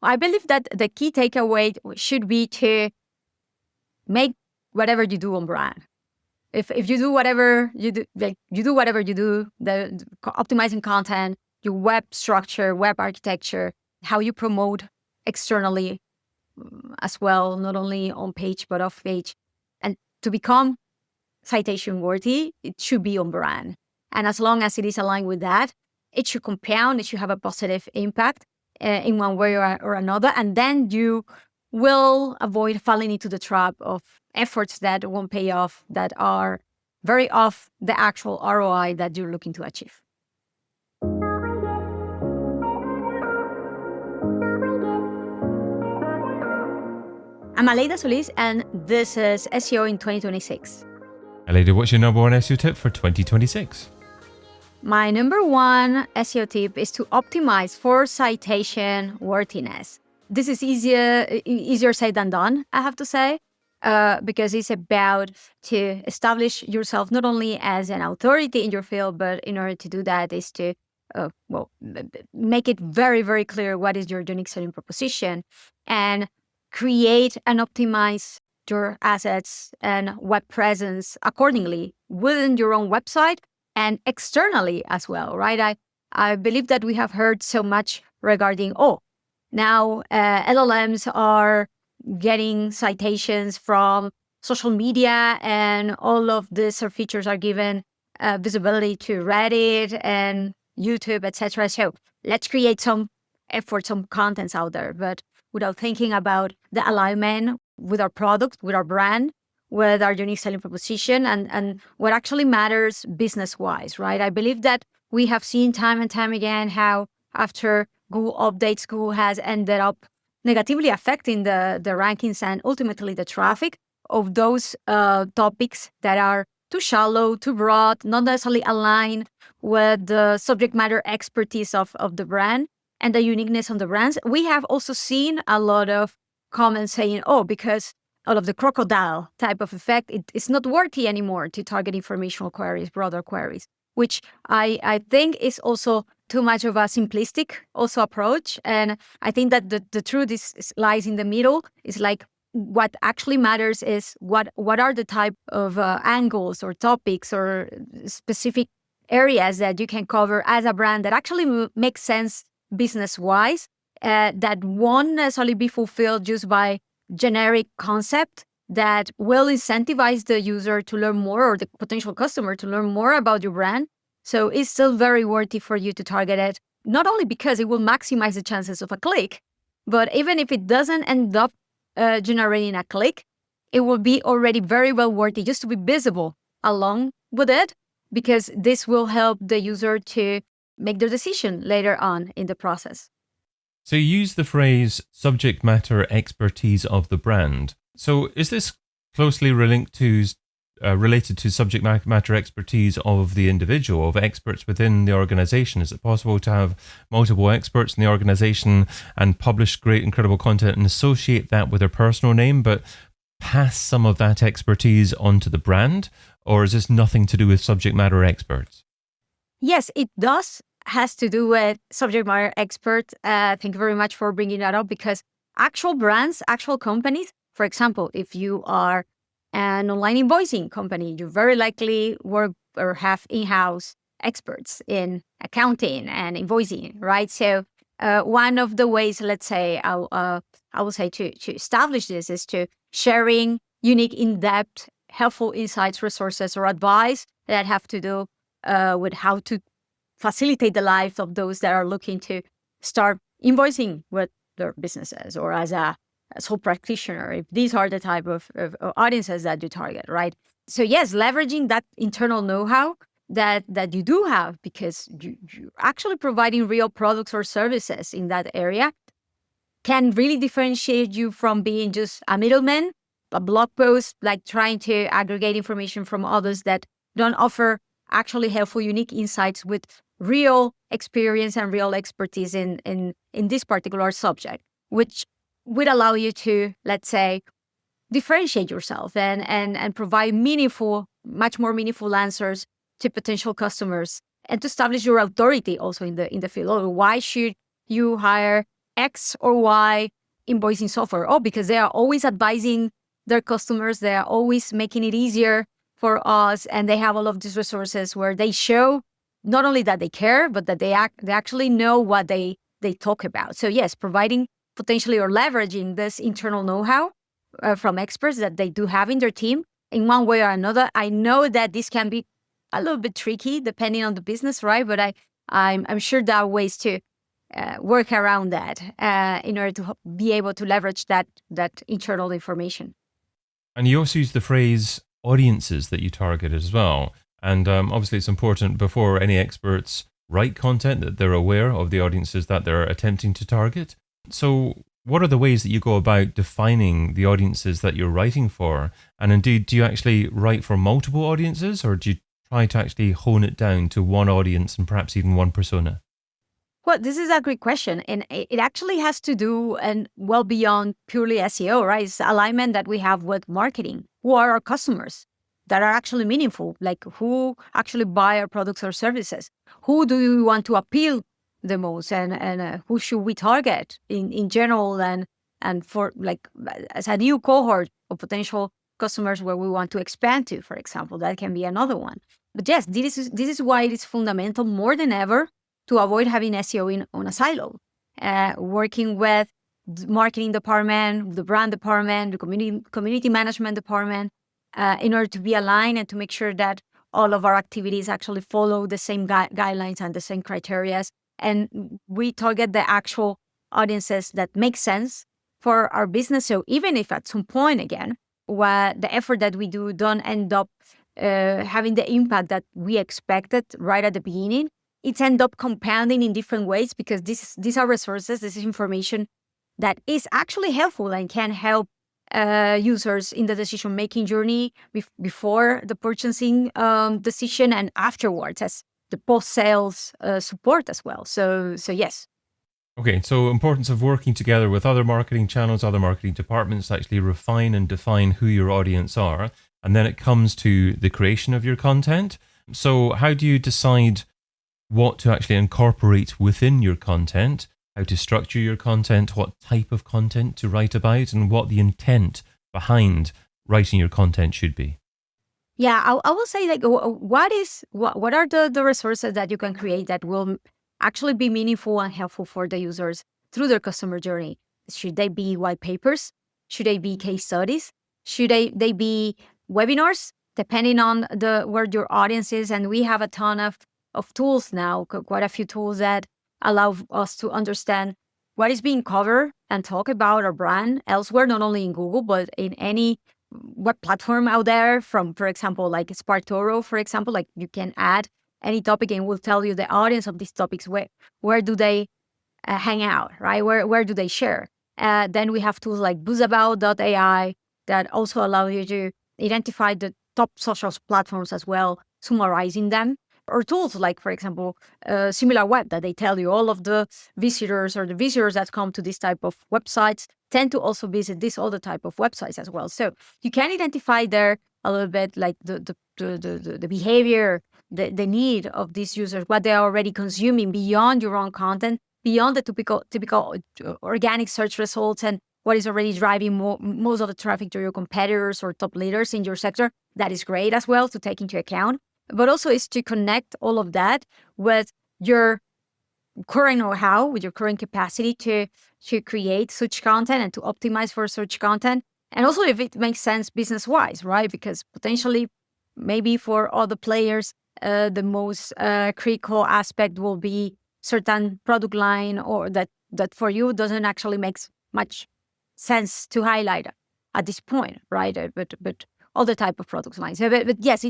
I believe that the key takeaway should be to make whatever you do on brand. If you do whatever you do, you do whatever you do, the optimizing content, your web structure, web architecture, how you promote externally as well, not only on page but off page, and to become citation worthy, it should be on brand. And as long as it is aligned with that, it should compound, it should have a positive impact in one way or another. And then you will avoid falling into the trap of efforts that won't pay off, that are very off the actual ROI that you're looking to achieve. I'm Aleyda Solis, and this is SEO in 2026. Aleyda, what's your number one SEO tip for 2026? My number one SEO tip is to optimize for citation worthiness. This is easier said than done, I have to say, because it's about to establish yourself not only as an authority in your field, but in order to do that is to make it very, very clear what is your unique selling proposition and create and optimize your assets and web presence accordingly within your own website and externally as well, right? I believe that we have heard so much regarding, now LLMs are getting citations from social media and all of these features are given visibility to Reddit and YouTube, etc. So let's create some effort, some contents out there, but without thinking about the alignment with our product, with our brand, with our unique selling proposition, and what actually matters business-wise, right? I believe that we have seen time and time again how after Google updates, Google has ended up negatively affecting the rankings and ultimately the traffic of those topics that are too shallow, too broad, not necessarily aligned with the subject matter expertise of the brand and the uniqueness of the brands. We have also seen a lot of comments saying, because all of the crocodile type of effect, it's not worthy anymore to target informational queries, broader queries, which I think is also too much of a simplistic also approach. And I think that the truth lies in the middle. It's like what actually matters is what are the type of angles or topics or specific areas that you can cover as a brand that actually makes sense business-wise, that won't necessarily be fulfilled just by generic concept that will incentivize the user to learn more or the potential customer to learn more about your brand. So it's still very worthy for you to target it, not only because it will maximize the chances of a click, but even if it doesn't end up generating a click, it will be already very well worthy just to be visible along with it, because this will help the user to make their decision later on in the process. So you use the phrase subject matter expertise of the brand. So is this closely related to subject matter expertise of the individual, of experts within the organization? Is it possible to have multiple experts in the organization and publish great, incredible content and associate that with their personal name, but pass some of that expertise onto the brand? Or is this nothing to do with subject matter experts? Yes, it does. Has to do with subject matter experts. Thank you very much for bringing that up, because actual brands, actual companies, for example, if you are an online invoicing company, you very likely work or have in-house experts in accounting and invoicing, right? So one of the ways, let's say, I will say to establish this is to sharing unique, in-depth, helpful insights, resources, or advice that have to do with how to facilitate the life of those that are looking to start invoicing with their businesses or as a sole practitioner, if these are the type of audiences that you target, right? So yes, leveraging that internal know-how that you do have, because you're actually providing real products or services in that area, can really differentiate you from being just a middleman, a blog post, like trying to aggregate information from others that don't offer actually helpful, unique insights with real experience and real expertise in this particular subject, which would allow you to, let's say, differentiate yourself and provide much more meaningful answers to potential customers, and to establish your authority also in the field. Or why should you hire X or Y invoicing software? Oh, because they are always advising their customers. They are always making it easier for us. And they have all of these resources where they show not only that they care, but that they actually know what they talk about. So yes, providing potentially or leveraging this internal know-how from experts that they do have in their team in one way or another. I know that this can be a little bit tricky depending on the business, right? But I'm sure there are ways to work around that in order to be able to leverage that internal information. And you also use the phrase audiences that you targeted as well. And obviously, it's important before any experts write content that they're aware of the audiences that they're attempting to target. So, what are the ways that you go about defining the audiences that you're writing for? And indeed, do you actually write for multiple audiences, or do you try to actually hone it down to one audience and perhaps even one persona? Well, this is a great question. And it actually has to do and well beyond purely SEO, right? It's alignment that we have with marketing. Who are our customers that are actually meaningful? Like who actually buy our products or services? Who do we want to appeal the most? And who should we target in general and for like as a new cohort of potential customers where we want to expand to, for example, that can be another one. But yes, this is why it is fundamental more than ever to avoid having SEO on a silo. Working with the marketing department, the brand department, the community management department, in order to be aligned and to make sure that all of our activities actually follow the same guidelines and the same criteria. And we target the actual audiences that make sense for our business. So even if at some point, again, what the effort that we do don't end up having the impact that we expected right at the beginning, it's end up compounding in different ways because these are resources, this is information that is actually helpful and can help users in the decision-making journey before the purchasing decision and afterwards as the post-sales support as well. So yes. Okay, so importance of working together with other marketing channels, other marketing departments to actually refine and define who your audience are. And then it comes to the creation of your content. So how do you decide what to actually incorporate within your content, how to structure your content, what type of content to write about, and what the intent behind writing your content should be? Yeah, I will say like what are the resources that you can create that will actually be meaningful and helpful for the users through their customer journey? Should they be white papers? Should they be case studies? Should they be webinars? Depending on where your audience is, and we have a ton of tools now, quite a few tools that allow us to understand what is being covered and talk about our brand elsewhere, not only in Google, but in any web platform out there from, for example, like SparkToro, for example, like you can add any topic and will tell you the audience of these topics, where do they hang out, right? Where do they share? Then we have tools like buzzabout.ai that also allow you to identify the top social platforms as well, summarizing them. Or tools like, for example, SimilarWeb that they tell you all of the visitors that come to this type of websites tend to also visit this other type of websites as well. So you can identify there a little bit like the behavior, the need of these users, what they are already consuming beyond your own content, beyond the typical organic search results, and what is already driving most of the traffic to your competitors or top leaders in your sector. That is great as well to take into account. But also is to connect all of that with your current know-how, with your current capacity to create such content and to optimize for such content. And also if it makes sense business-wise, right? Because potentially, maybe for other players, the most critical aspect will be certain product line or that for you doesn't actually make much sense to highlight at this point, right? But other type of product lines. But yes,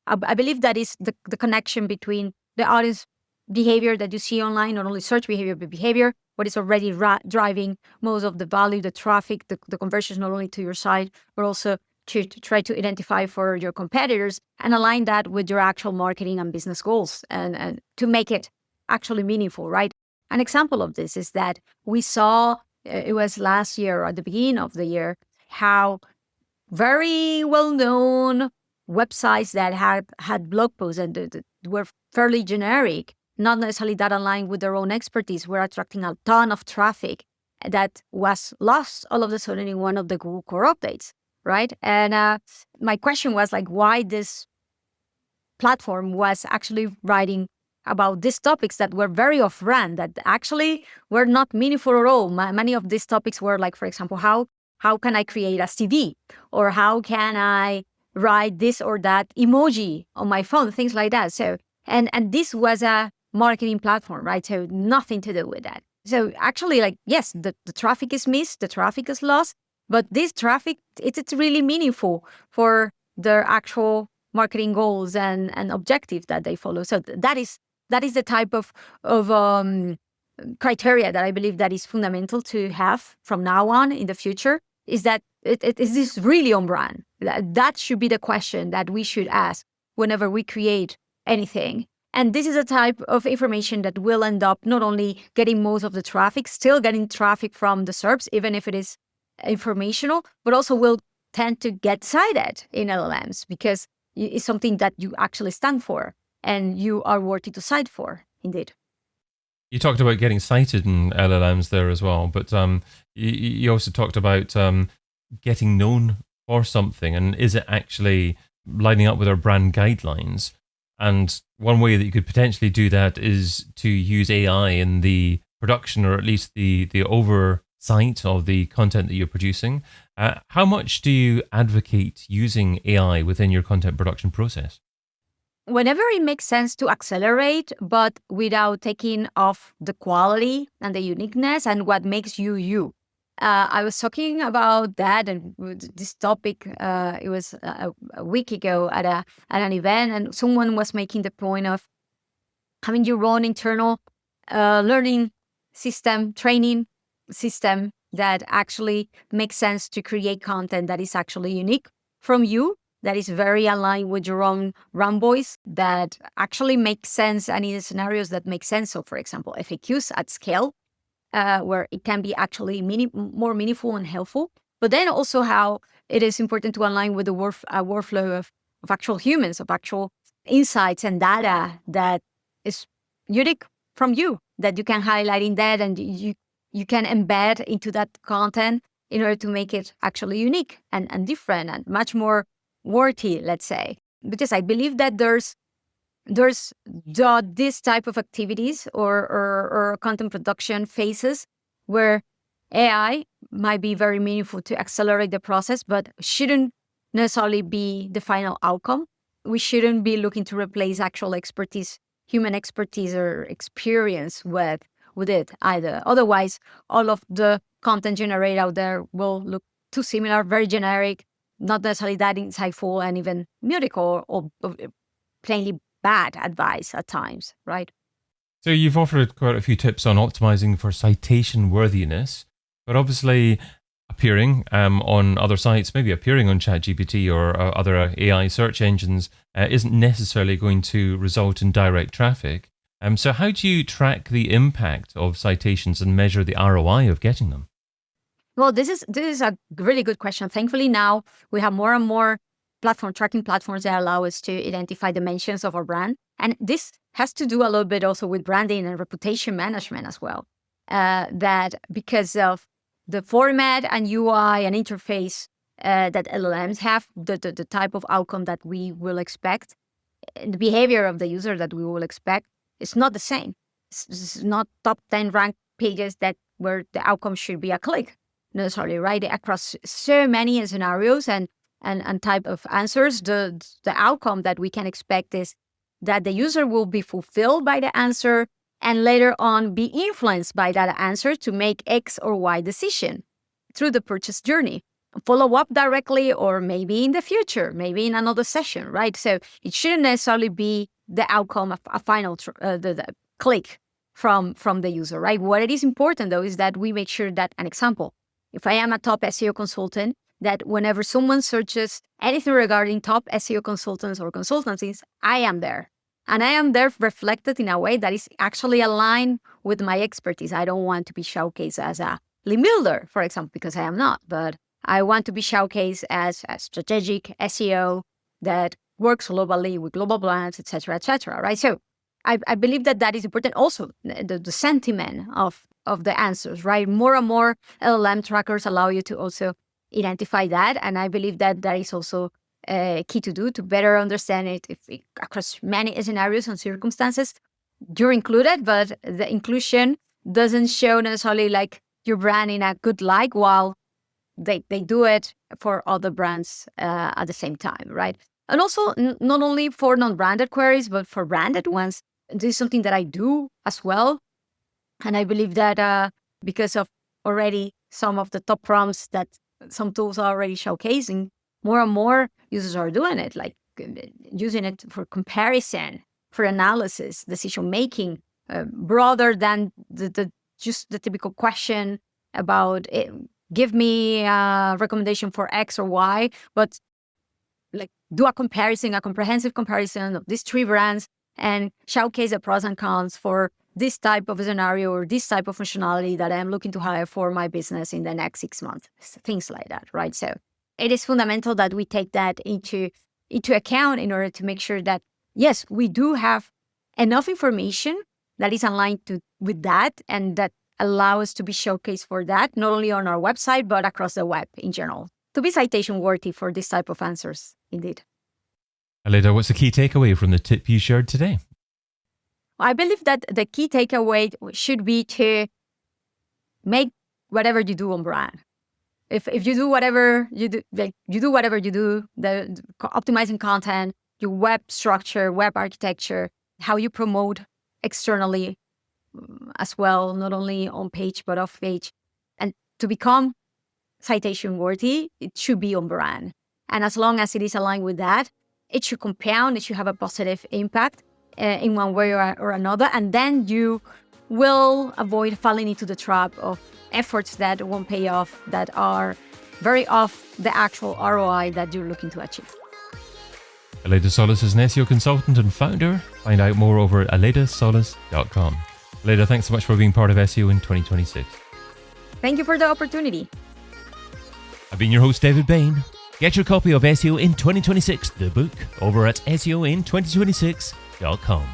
I believe that is the connection between the audience behavior that you see online, not only search behavior, but behavior, what is already driving most of the value, the traffic, the conversions, not only to your site, but also to try to identify for your competitors and align that with your actual marketing and business goals and to make it actually meaningful, right? An example of this is that we saw, it was last year or at the beginning of the year, how very well-known websites that had blog posts and were fairly generic not necessarily that aligned with their own expertise, were attracting a ton of traffic that was lost all of a sudden in one of the Google core updates, right? And my question was like, why this platform was actually writing about these topics that were very off-brand, that actually were not meaningful at all. Many of these topics were like, for example, how can I create a CD, or how can I write this or that emoji on my phone, things like that. So, and this was a marketing platform, right? So nothing to do with that. So actually, like, yes, the traffic is missed, the traffic is lost, but this traffic, it's really meaningful for their actual marketing goals and objectives that they follow. So that is the type of criteria that I believe that is fundamental to have from now on in the future, is that is this really on brand? That should be the question that we should ask whenever we create anything. And this is a type of information that will end up not only getting most of the traffic, still getting traffic from the SERPs, even if it is informational, but also will tend to get cited in LLMs because it's something that you actually stand for and you are worthy to cite for, indeed. You talked about getting cited in LLMs there as well, but you also talked about getting known for something, and is it actually lining up with our brand guidelines? And one way that you could potentially do that is to use AI in the production, or at least the oversight of the content that you're producing. How much do you advocate using AI within your content production process? Whenever it makes sense to accelerate, but without taking off the quality and the uniqueness and what makes you you. I was talking about that and this topic. It was a week ago at an event, and someone was making the point of having your own internal learning system, training system that actually makes sense to create content that is actually unique from you, that is very aligned with your own RAM voice, that actually makes sense, and in scenarios that make sense. So, for example, FAQs at scale, where it can be actually more meaningful and helpful. But then also how it is important to align with the workflow of actual humans, of actual insights and data that is unique from you, that you can highlight in that and you can embed into that content in order to make it actually unique and different and much more worthy, let's say. Because I believe that there's this type of activities or content production phases where AI might be very meaningful to accelerate the process, but shouldn't necessarily be the final outcome. We shouldn't be looking to replace actual expertise, human expertise or experience with it either. Otherwise, all of the content generated out there will look too similar, very generic, not necessarily that insightful, and even mute or plainly bad advice at times, right? So you've offered quite a few tips on optimizing for citation worthiness, but obviously appearing on other sites, maybe appearing on ChatGPT or other AI search engines isn't necessarily going to result in direct traffic. So how do you track the impact of citations and measure the ROI of getting them? Well, this is a really good question. Thankfully, now we have more and more tracking platforms that allow us to identify dimensions of our brand. And this has to do a little bit also with branding and reputation management as well. That because of the format and UI and interface that LLMs have, the type of outcome that we will expect, the behavior of the user that we will expect, is not the same. It's not top 10 ranked pages where the outcome should be a click necessarily, right? Across so many scenarios and type of answers, the outcome that we can expect is that the user will be fulfilled by the answer and later on be influenced by that answer to make X or Y decision through the purchase journey. Follow up directly, or maybe in the future, maybe in another session, right? So it shouldn't necessarily be the outcome of a final the click from the user, right? What it is important though is that we make sure that, an example, if I am a top SEO consultant, that whenever someone searches anything regarding top SEO consultants or consultancies, I am there. And I am there reflected in a way that is actually aligned with my expertise. I don't want to be showcased as a link builder, for example, because I am not, but I want to be showcased as a strategic SEO that works globally with global brands, et cetera, right? So I believe that is important. Also, the sentiment of the answers, right? More and more LLM trackers allow you to also identify that. And I believe that is also key to do to better understand it across many scenarios and circumstances. You're included, but the inclusion doesn't show necessarily like your brand in a good light while they do it for other brands at the same time, right? And also, not only for non-branded queries, but for branded ones. This is something that I do as well. And I believe that because of already some of the top prompts that some tools are already showcasing, more and more users are doing it, like using it for comparison, for analysis, decision making, rather than just the typical question about give me a recommendation for X or Y, but like do a comprehensive comparison of these 3 brands and showcase the pros and cons for this type of scenario or this type of functionality that I'm looking to hire for my business in the next 6 months, things like that, right? So it is fundamental that we take that into account in order to make sure that, yes, we do have enough information that is aligned with that and that allow us to be showcased for that, not only on our website, but across the web in general, to be citation worthy for this type of answers, indeed. Aleyda, what's the key takeaway from the tip you shared today? I believe that the key takeaway should be to make whatever you do on brand. If you do whatever you do, the optimizing content, your web structure, web architecture, how you promote externally as well, not only on page, but off page. And to become citation worthy, it should be on brand. And as long as it is aligned with that, it should compound, it should have a positive impact in one way or another. And then you will avoid falling into the trap of efforts that won't pay off, that are very off the actual ROI that you're looking to achieve. Aleyda Solis is an SEO consultant and founder. Find out more over at aleydasolis.com. Aleyda, thanks so much for being part of SEO in 2026. Thank you for the opportunity. I've been your host, David Bain. Get your copy of SEO in 2026, the book, over at seoin2026.com.